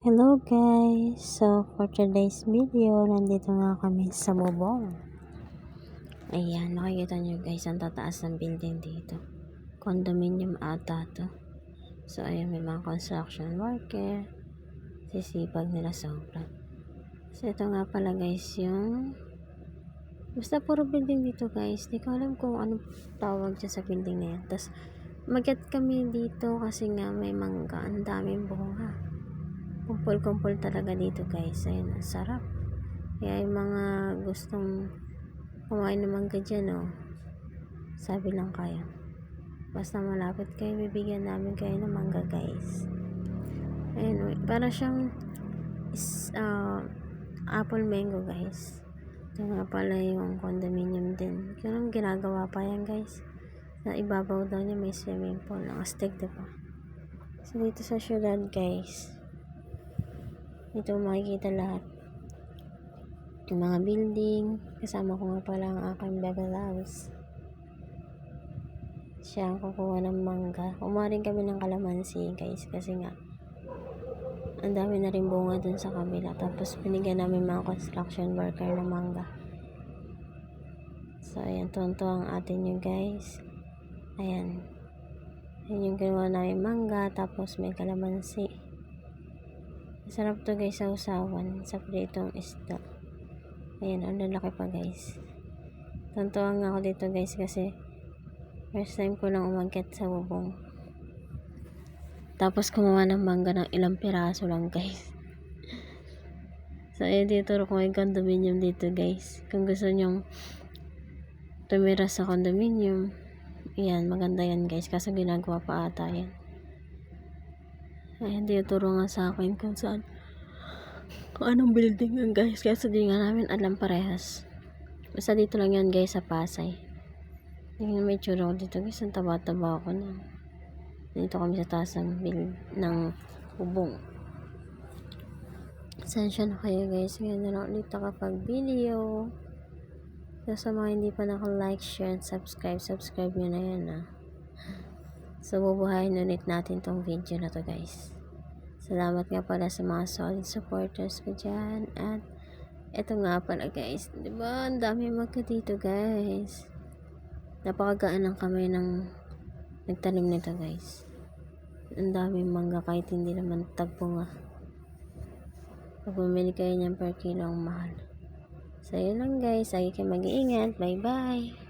Hello guys! So for today's video, nandito nga kami sa Bubong. Ayan, makikita nyo guys ang tataas ng building dito. Condominium ata to. So ayan, may mga construction worker. Sisipag nila sobra. So ito nga pala guys yung basta puro building dito guys. Di ko alam kung anong tawag dyan sa building na yan. Tapos mag-get kami dito kasi nga may mangga. Ang daming bunga. Kumpul-kumpul talaga dito guys. Ayun, ang sarap. Kaya yung mga gustong kumain ng mangga dyan, oh, sabi lang kayo. Basta malapit kayo, bibigyan namin kayo ng mangga guys. Ayun, para siyang apple mango guys. Ito nga pala yung condominium din. Kaya ginagawa pa yan guys. Sa ibabaw daw niya may swimming pool. Naka-stick diba? So dito sa syudad guys, dito makikita lahat yung mga building. Kasama ko nga pala ang aking bebe loves. Siya ang kukuha ng mangga. Umaring kami ng kalamansi guys kasi nga ang dami na rin bunga dun sa kabila. Tapos binigyan namin mga construction worker ng mangga. So ayan, tonto ang atin yung guys. Ayan, ayan yung ginawa namin mangga. Tapos may kalamansi. Sarap to guys sa usawan, sa pritong isda. Ayan, ang lalaki pa guys. Tuntuan nga ako dito guys kasi first time ko lang umakyat sa bubong. Tapos kumuha ng mangga ng ilang piraso lang guys. So ayan, dito ko yung condominium dito guys. Kung gusto nyong tumira sa condominium, ayan, maganda yan guys. Kasi ginagawa pa ata yan. Ayan, tinuturo nga sa akin kung saan, kung anong building yan guys. Kasi di nga namin alam parehas. Basta dito lang yan guys sa Pasay. Yung may tsura ko dito guys. Ang taba-taba ako na. Dito kami sa taas ng bubong. Sensya na kayo guys. Ngayon na lang ulit kapag video. So sa mga hindi pa naka-like, share, and subscribe nyo na yan ah. So bubuhayin ulit natin tong video na to guys. Salamat nga pala sa mga solid supporters ko dyan. At eto nga pala guys, diba ang dami magka dito guys. Napakagaan ng kamay ng nagtanim nito guys. Ang dami mangga kahit hindi naman tagpo nga. Pag bumili kayo niyan per kilo ang mahal. So yun lang guys, lagi kayo mag-iingat. Bye bye.